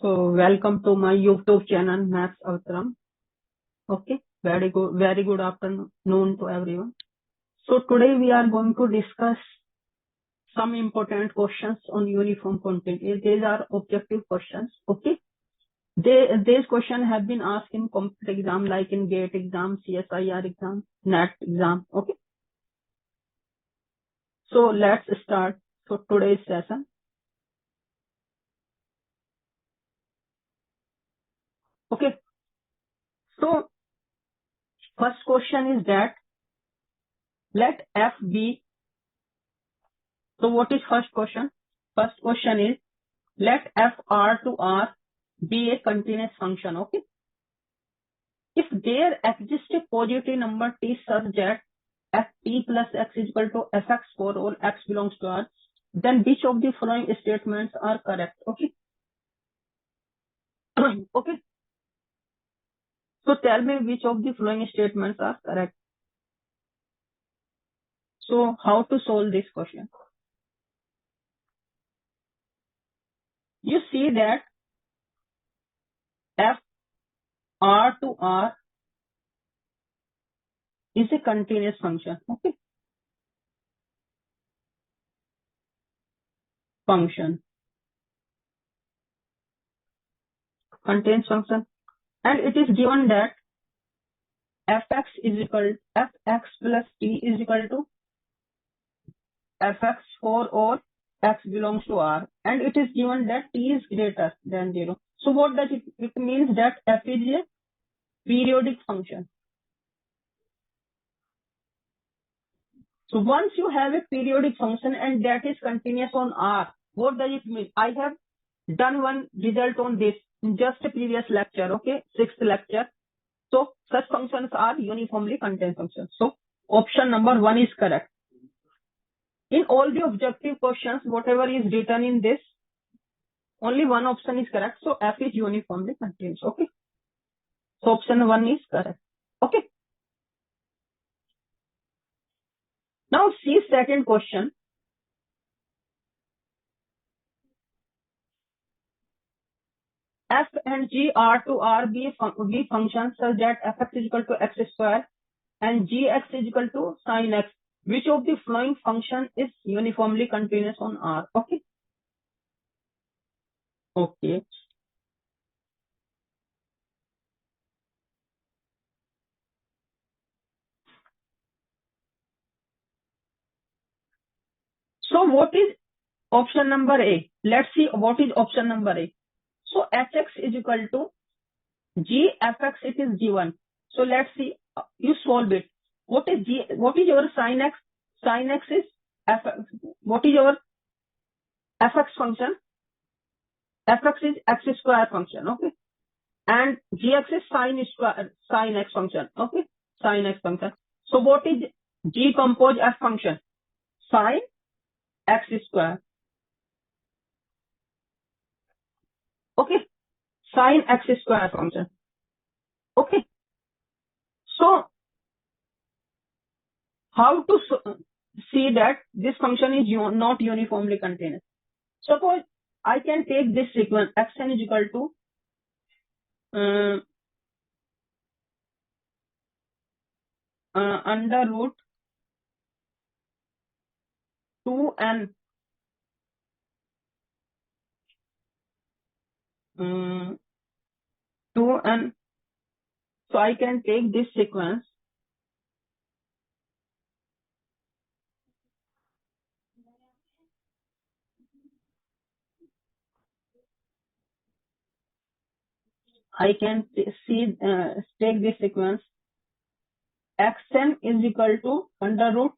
So welcome to my YouTube channel, Maths Avatarm. Okay, very good afternoon to everyone. So today we are going to discuss some important questions on uniform content. These are objective questions. Okay, these questions have been asked in competitive exam like in GATE exam, CSIR exam, NET exam. Okay, so let's start for today's session. Okay, so first question is that let f be. So what is first question? First question is let f r to r be a continuous function. Okay. If there exists a positive number t such that f t plus x is equal to fx for all x belongs to r, then which of the following statements are correct? Okay. Okay. So tell me which of the following statements are correct. So how to solve this question? You see that f r to r is a continuous function. Okay. Continuous function, and it is given that fx is equal fx plus t is equal to fx for all x belongs to R, and it is given that t is greater than 0. So what does it? It means that f is a periodic function. So once you have a periodic function and that is continuous on R, what does it mean? I have done one result on this in just a previous lecture, okay, 6th lecture. So such functions are uniformly continuous functions. So option number 1 is correct. In all the objective questions, whatever is written in this, only one option is correct. So f is uniformly continuous. Okay. So option 1 is correct. Okay. Now see second question. F and g are to R be functions such that fx is equal to x square and gx is equal to sin x. Which of the following function is uniformly continuous on R? Okay. Okay. So what is option number A? Let's see what is option number A. So fx is equal to g fx, it is given. So let's see, you solve it. What is g? What is your sin x? Sin x is fx. What is your fx function? Fx is x square function. Okay. And gx is sin x function. Okay. Sin x function. So what is g compose f function? Sin x square. Okay. Sin x square function. Okay. So how to see that this function is not uniformly continuous? Suppose I can take this sequence xn is equal to under root 2n 2n. So I can take this sequence take this sequence xn is equal to under root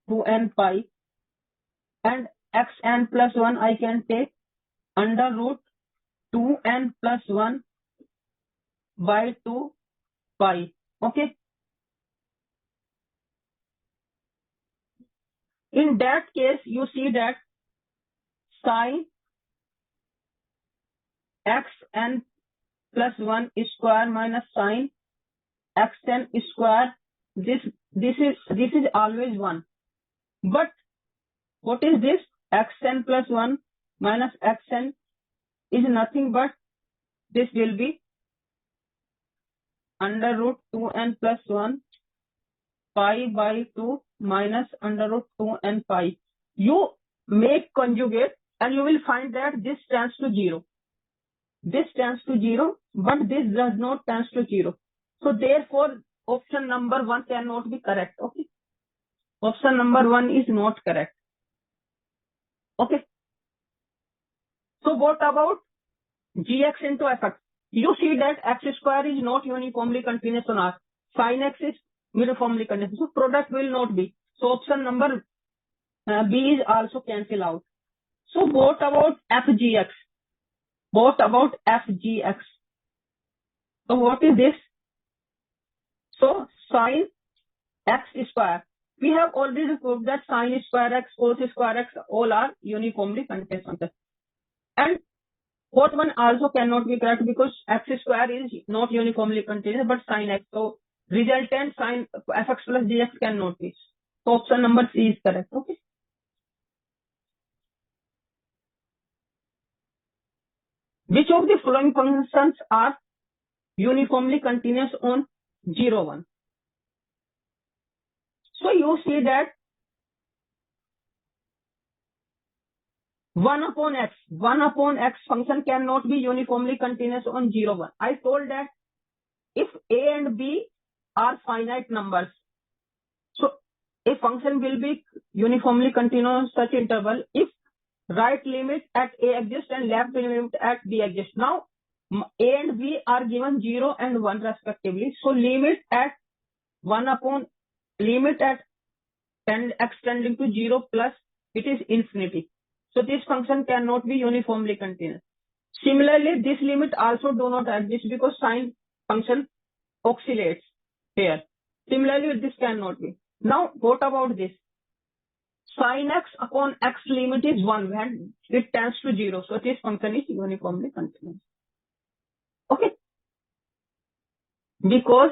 2n pi, and xn plus 1 I can take under root 2n plus 1 by 2 pi. Okay. In that case, you see that sin xn plus 1 square minus sin xn square, this is always 1. But what is this? Xn plus 1 minus xn is nothing but this will be under root 2n plus 1 pi by 2 minus under root 2n pi. You make conjugate and you will find that this tends to 0. This tends to 0, but this does not tends to 0. So therefore, option number 1 cannot be correct. Okay. Option number 1 is not correct. Okay. So what about gx into fx? You see that x square is not uniformly continuous on R. Sin x is uniformly continuous. So product will not be. So option number B is also cancel out. So what about fgx? What about fgx? So what is this? So sin x square. We have already proved that sin square x, cos square x, all are uniformly continuous functions. And what one also cannot be correct because x square is not uniformly continuous but sin x. So resultant sin fx plus gx cannot be. So option number C is correct. Okay. Which of the following functions are uniformly continuous on 0, 1? So you see that 1 upon x function cannot be uniformly continuous on 0, 1. I told that if a and b are finite numbers, so a function will be uniformly continuous such interval if right limit at a exists and left limit at b exists. Now a and b are given 0 and 1 respectively. So limit at 1 upon limit at x tending to 0 plus it is infinity. So this function cannot be uniformly continuous. Similarly, this limit also do not exist because sine function oscillates here. Similarly, this cannot be. Now, what about this? Sin x upon x limit is 1 when it tends to 0. So this function is uniformly continuous. Okay. Because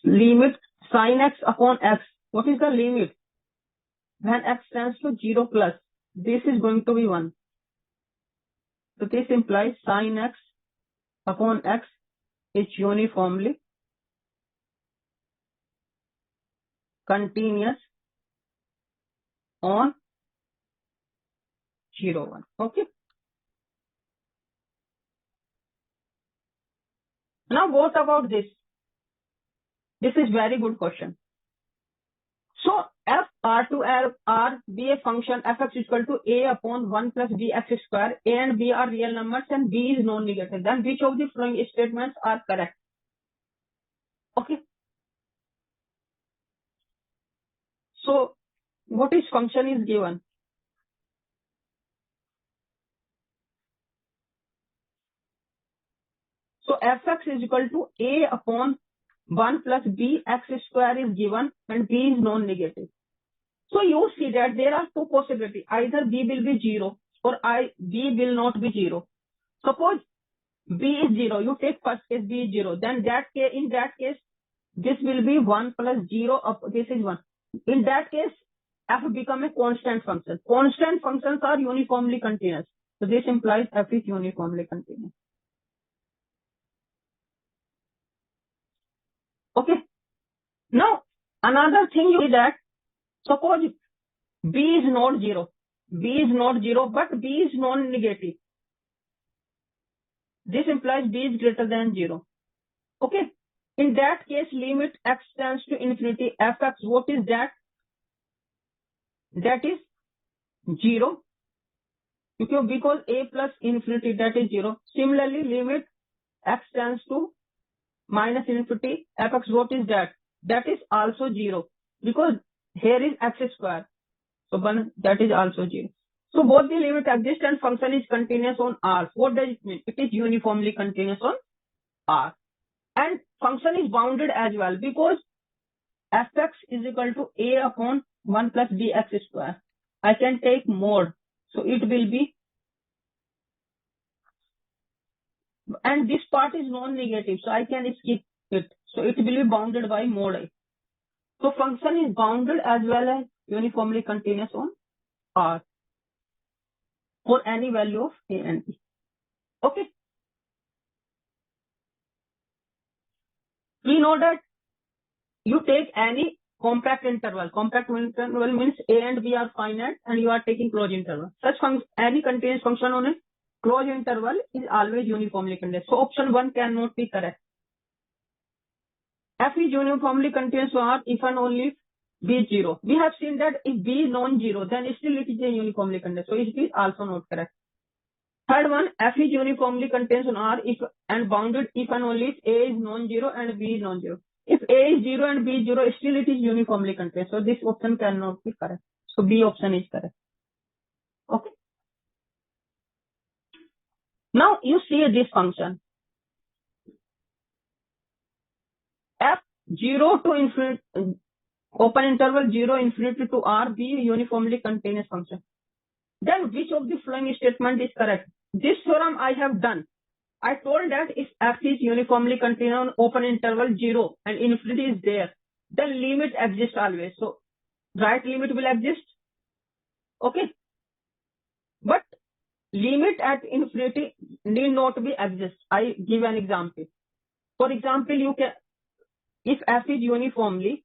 limit sin x upon x, what is the limit? When x tends to 0 plus, this is going to be 1. So this implies sin x upon x is uniformly continuous on 0, 1. Okay. Now what about this? This is very good question. So f r to r be a function fx is equal to a upon 1 plus bx square. A and b are real numbers and b is non-negative. Then which of the following statements are correct? Okay. So what is function is given? So fx is equal to a upon 1 plus bx square is given and b is non-negative. So you see that there are two possibilities. Either b will be 0 or b will not be 0. Suppose b is 0. You take first case b is 0. Then in that case, this will be 1 plus 0 up. This is 1. In that case, f become a constant function. Constant functions are uniformly continuous. So this implies f is uniformly continuous. Okay. Now, another thing you see that suppose b is not 0. B is not 0, but b is non-negative. This implies b is greater than 0. Okay. In that case, limit x tends to infinity fx. What is that? That is 0. Because a plus infinity, that is 0. Similarly, limit x tends to minus infinity fx. What is that? That is also 0. Because here is x square. So that is also 0. So both the limit exist and function is continuous on R. What does it mean? It is uniformly continuous on R. And function is bounded as well because fx is equal to a upon 1 plus bx square. I can take mod. So it will be, and this part is non-negative. So I can skip it. So it will be bounded by mod I. So function is bounded as well as uniformly continuous on R for any value of a and b. Okay. We know that you take any compact interval. Compact interval means A and B are finite and you are taking closed interval. Such any continuous function on a closed interval is always uniformly continuous. So option 1 cannot be correct. F is uniformly continuous for R if and only if B is 0. We have seen that if B is non-zero, then still it is a uniformly continuous. So it is also not correct. Third one, F is uniformly continuous on R if and bounded if and only if A is non-zero and B is non-zero. If A is 0 and B is 0, still it is uniformly continuous. So this option cannot be correct. So B option is correct. Okay. Now you see this function. F 0 to infinity, open interval 0 infinity to R, B uniformly continuous function. Then which of the following statement is correct? This theorem I have done. I told that if F is uniformly continuous on open interval 0 and infinity is there, then limit exists always. So right limit will exist. Okay. But limit at infinity need not be exist. I give an example. For example, you can, if F is uniformly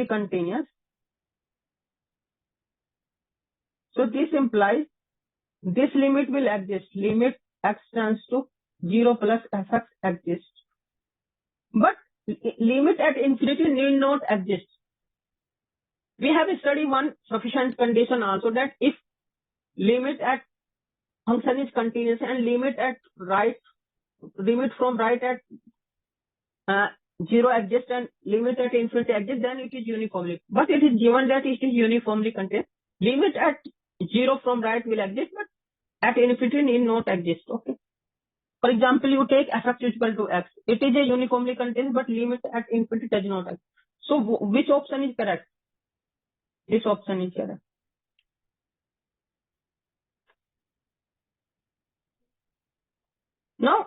continuous, so this implies this limit will exist. Limit x tends to 0 plus fx exists. But limit at infinity need not exist. We have studied one sufficient condition also, that if limit at function is continuous and limit from right at 0 exists and limit at infinity exists, then it is uniformly. But it is given that it is uniformly continuous. Limit at 0 from right will exist, but at infinity need not exist. Okay. For example, you take fx is equal to x. It is a uniformly continuous, but limit at infinity does not exist. So which option is correct? This option is correct. Now,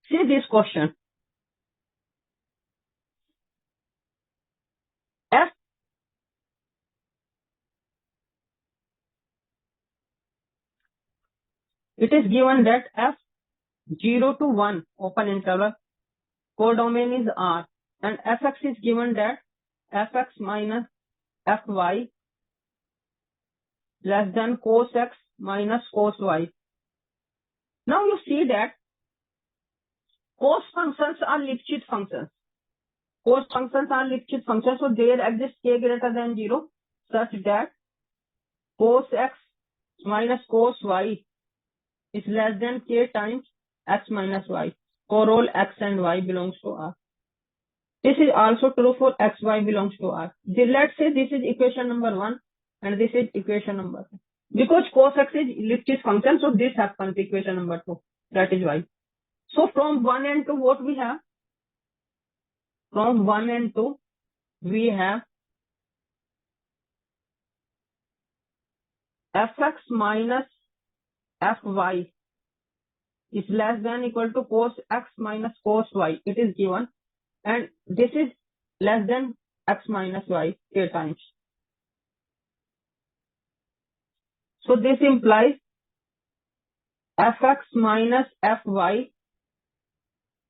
see this question. F it is given that f 0 to 1 open interval codomain is R, and fx is given that fx minus fy less than cos x minus cos y. Now you see that cos functions are Lipschitz functions. Cos functions are Lipschitz functions, so there exists k greater than 0 such that cos x minus cos y is less than k times x minus y for all x and y belongs to R. This is also true for x, y belongs to R. Let's say this is equation number 1 and this is equation number 2. Because cos x is Lipschitz function, so this happens equation number 2. That is why. So from 1 and 2, what we have? From 1 and 2, we have fx minus fy is less than equal to cos x minus cos y. It is given. And this is less than x minus y k times. So this implies fx minus fy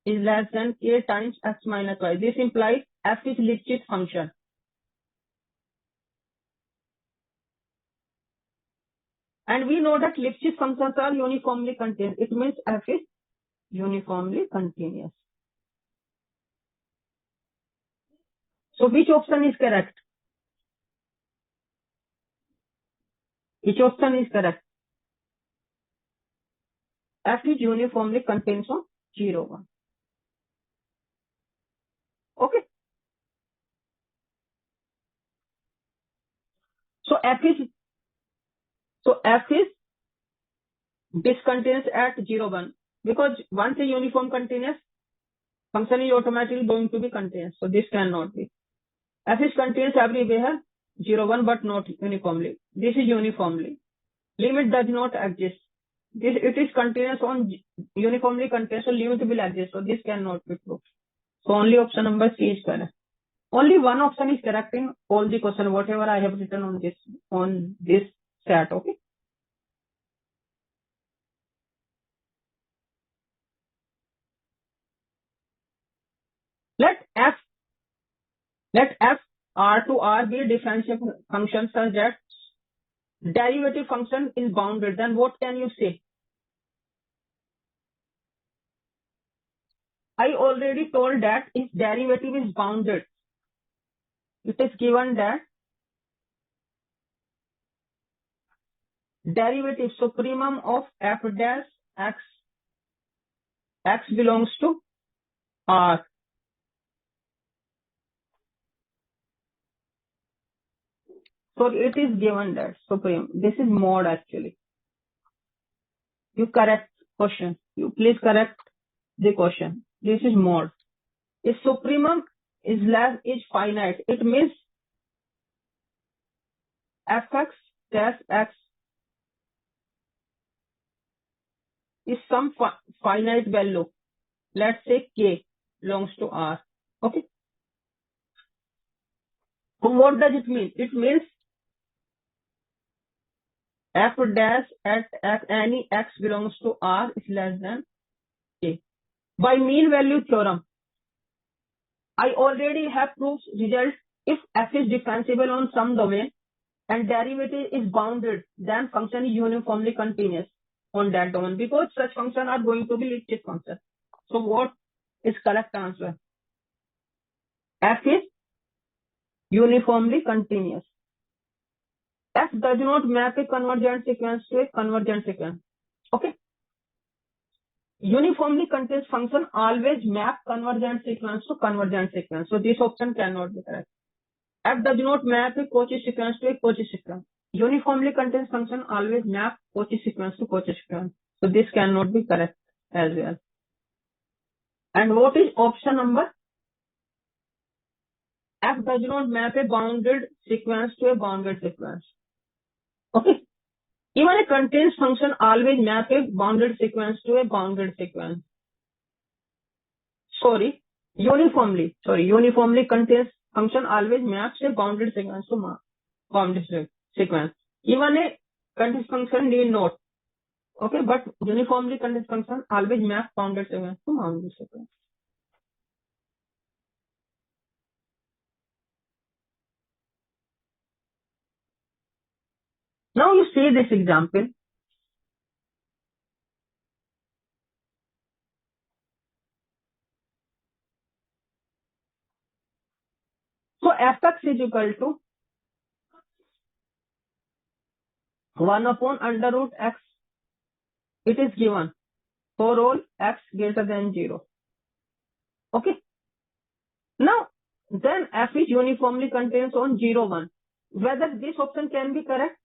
is less than k times x minus y. This implies f is Lipschitz function. And we know that Lipschitz functions are uniformly continuous. It means f is uniformly continuous. So which option is correct? Which option is correct? F is uniformly continuous on 0, 1. Okay. So f is discontinuous at 0, 1. Because once a uniform continuous, function is automatically going to be continuous. So this cannot be. F is continuous everywhere, 0, 1, but not uniformly. This is uniformly. Limit does not exist. It is continuous on uniformly continuous, so limit will exist. So this cannot be true. So only option number C is correct. Only one option is correct in all the question, whatever I have written on this chat. Okay. Let f r to r be a differentiable function such that derivative function is bounded. Then what can you say? I already told that if derivative is bounded, it is given that derivative supremum of f dash x belongs to R. So it is given that supreme. This is mod actually. You correct question. You please correct the question. This is mod. If supremum is finite, it means fx dash x is some finite value. Let's say k belongs to R. Okay. So what does it mean? It means f dash at any x belongs to R is less than k. By mean value theorem, I already have proved result. If f is differentiable on some domain and derivative is bounded, then function is uniformly continuous on that domain, because such functions are going to be Lipschitz function. So what is correct answer? F is uniformly continuous. F does not map a convergent sequence to a convergent sequence. Okay. Uniformly continuous function always map convergent sequence to convergent sequence. So this option cannot be correct. F does not map a Cauchy sequence to a Cauchy sequence. Uniformly continuous function always map Cauchy sequence to Cauchy sequence. So this cannot be correct as well. And what is option number? F does not map a bounded sequence to a bounded sequence. Okay. Even a continuous function always map a bounded sequence to a bounded sequence. Uniformly continuous function always maps a bounded sequence to bounded sequence. Even a continuous function need not. Okay, but uniformly continuous function always maps bounded sequence to bounded sequence. Now you see this example. So fx is equal to 1 upon under root x. It is given for all x greater than 0. Okay. Now, then f is uniformly continuous on 0, 1. Whether this option can be correct?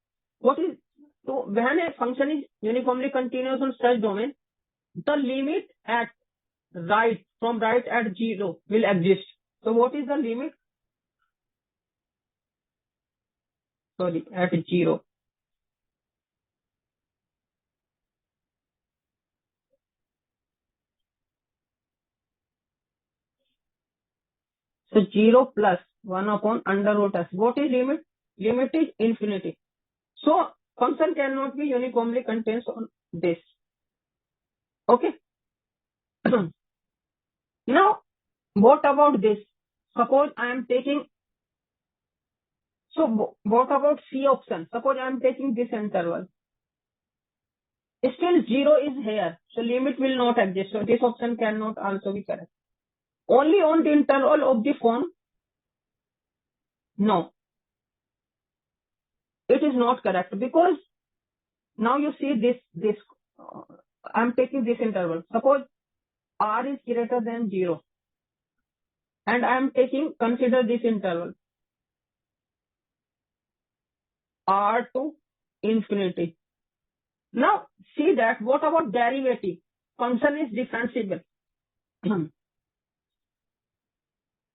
What is, so when a function is uniformly continuous on such domain, the limit at right, from right at 0 will exist. So what is the limit? At 0. So 0 plus 1 upon under root s. What is limit? Limit is infinity. So function cannot be uniformly continuous on this. Okay. Now, what about this? Suppose I am taking, so what about C option? Suppose I am taking this interval. Still 0 is here. So limit will not exist. So this option cannot also be correct. Only on the interval of the form. No. It is not correct, because now you see this, I am taking this interval. Suppose R is greater than 0. And I am consider this interval. R to infinity. Now see that what about derivative? Function is differentiable.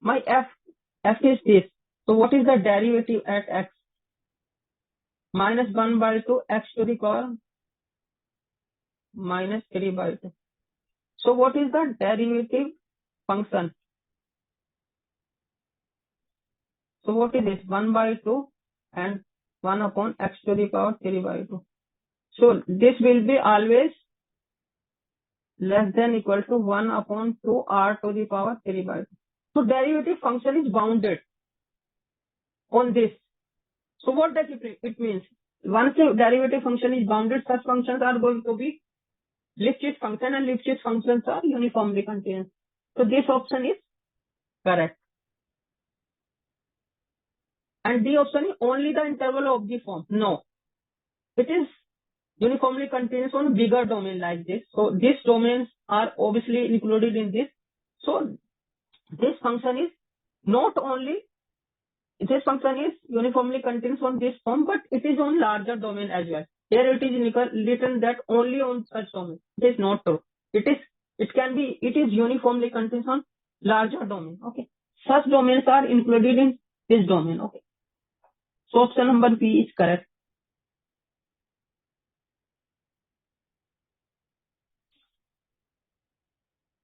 My f is this. So what is the derivative at x? Minus 1 by 2 x to the power minus 3 by 2. So what is the derivative function? So what is this? 1 by 2 and 1 upon x to the power 3 by 2. So this will be always less than equal to 1 upon 2 r to the power 3 by 2. So derivative function is bounded on this. So what does it means? Once the derivative function is bounded, such functions are going to be Lipschitz function, and Lipschitz functions are uniformly continuous. So this option is correct. And D option is only the interval of the form. No, it is uniformly continuous on bigger domain like this. So these domains are obviously included in this. So this function is not only, this function is uniformly continuous on this form, but it is on larger domain as well. Here it is written that only on such domain. It is not true. It is uniformly continuous on larger domain. Okay. Such domains are included in this domain. Okay. So option number B is correct.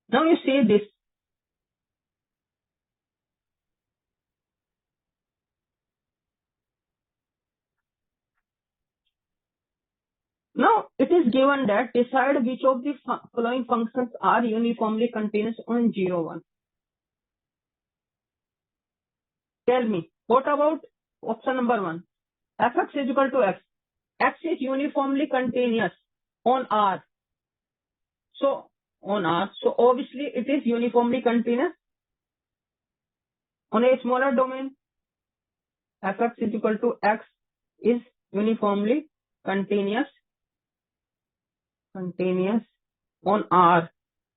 Now you say this. Now it is given that decide which of the following functions are uniformly continuous on 0, 1. Tell me, what about option number 1? Fx is equal to x. X is uniformly continuous on R. So obviously it is uniformly continuous on a smaller domain. Fx is equal to x is uniformly continuous on R.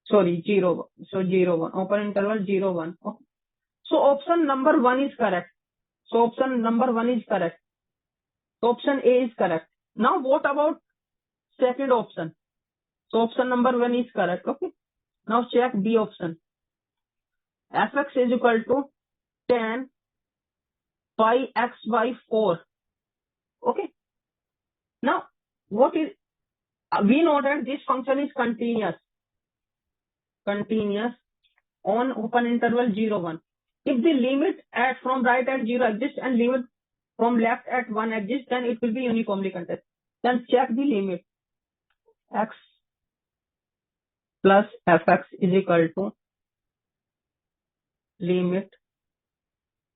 Sorry, 0. So 0, 1. Open interval 0, 1. Okay. So option number 1 is correct. So option number 1 is correct. So option A is correct. Now what about second option? So option number 1 is correct. Okay. Now check B option. Fx is equal to tan pi x by 4. Okay. Now what is, we know that this function is continuous on open interval 0, 1. If the limit from right at 0 exists and limit from left at 1 exists, then it will be uniformly continuous. Then check the limit. X plus fx is equal to limit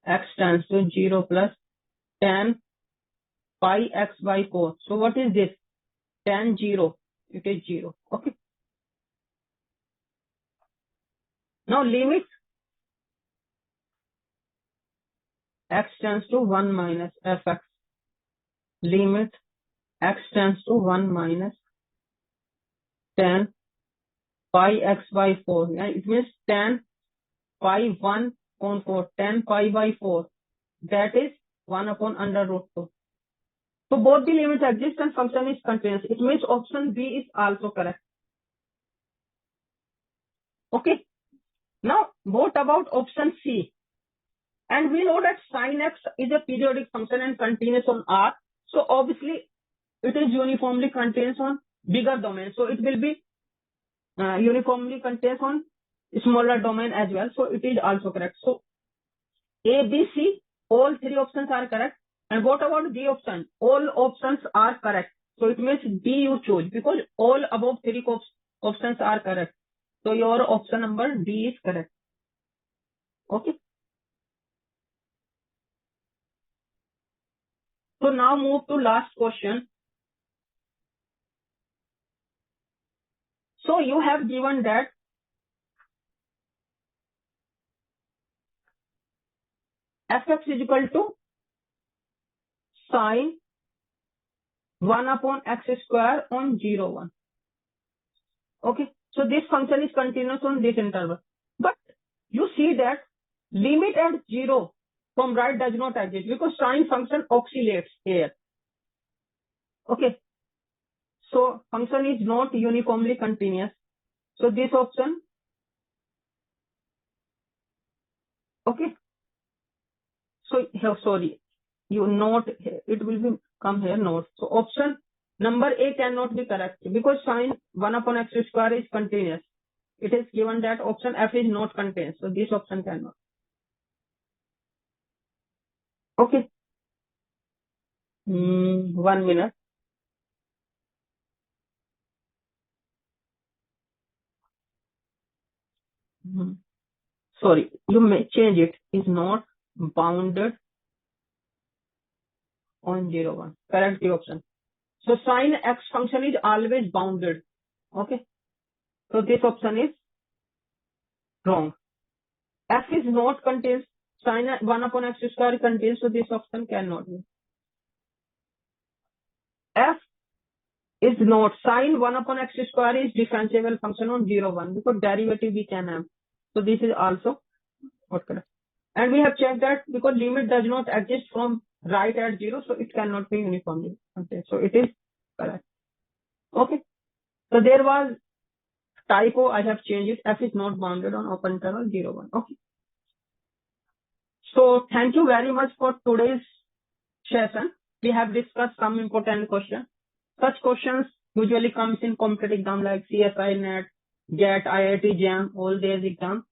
x tends to 0 plus tan pi x by 4. So what is this? Tan 0. It is 0. Okay. Now limit x tends to 1 minus fx. Limit x tends to 1 minus tan pi x by 4. Yeah, it means tan pi 1 on 4. Tan pi by 4. That is 1 upon under root 2. So both the limits exist and function is continuous. It means option B is also correct. Okay. Now what about option C? And we know that sin x is a periodic function and continuous on R. So obviously it is uniformly continuous on bigger domain. So it will be uniformly continuous on smaller domain as well. So it is also correct. So A, B, C, all three options are correct. And what about D option? All options are correct. So it means D you choose because all above three options are correct. So your option number D is correct. Okay. So now move to last question. So you have given that fx is equal to sine 1 upon x square on 0, 1. Okay. So this function is continuous on this interval. But you see that limit at 0 from right does not exist because sine function oscillates here. Okay. So function is not uniformly continuous. So this option, okay. So here, sorry, you note, it will be come here note. So option number A cannot be correct because sine 1 upon x square is continuous. It is given that option F is not continuous. So this option cannot. Okay. 1 minute. sorry, you may change it, is not bounded on 0, 1. Correct the option. So sin x function is always bounded. Okay. So this option is wrong. F is not contains sin 1 upon x square contains, so this option cannot be. F is not sin 1 upon x square is differentiable function on 0, 1 because derivative we can have. So this is also not correct. And we have checked that because limit does not exist from right at 0, so it cannot be uniformly. Okay, so it is correct. Okay. So there was typo, I have changed it. F is not bounded on open interval 0, 1. Okay. So thank you very much for today's session. We have discussed some important questions. Such questions usually comes in competitive exam like CSI, NET, GAT, iitjam, all these exams.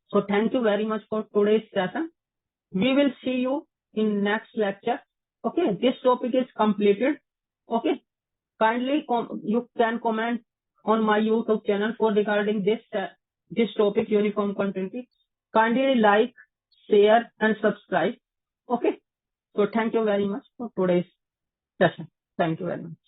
So thank you very much for today's session. We will see you in next lecture. Okay, this topic is completed. Okay, kindly you can comment on my YouTube channel for regarding this topic, uniform continuity. Kindly like, share, and subscribe. Okay, so thank you very much for today's session. Thank you very much.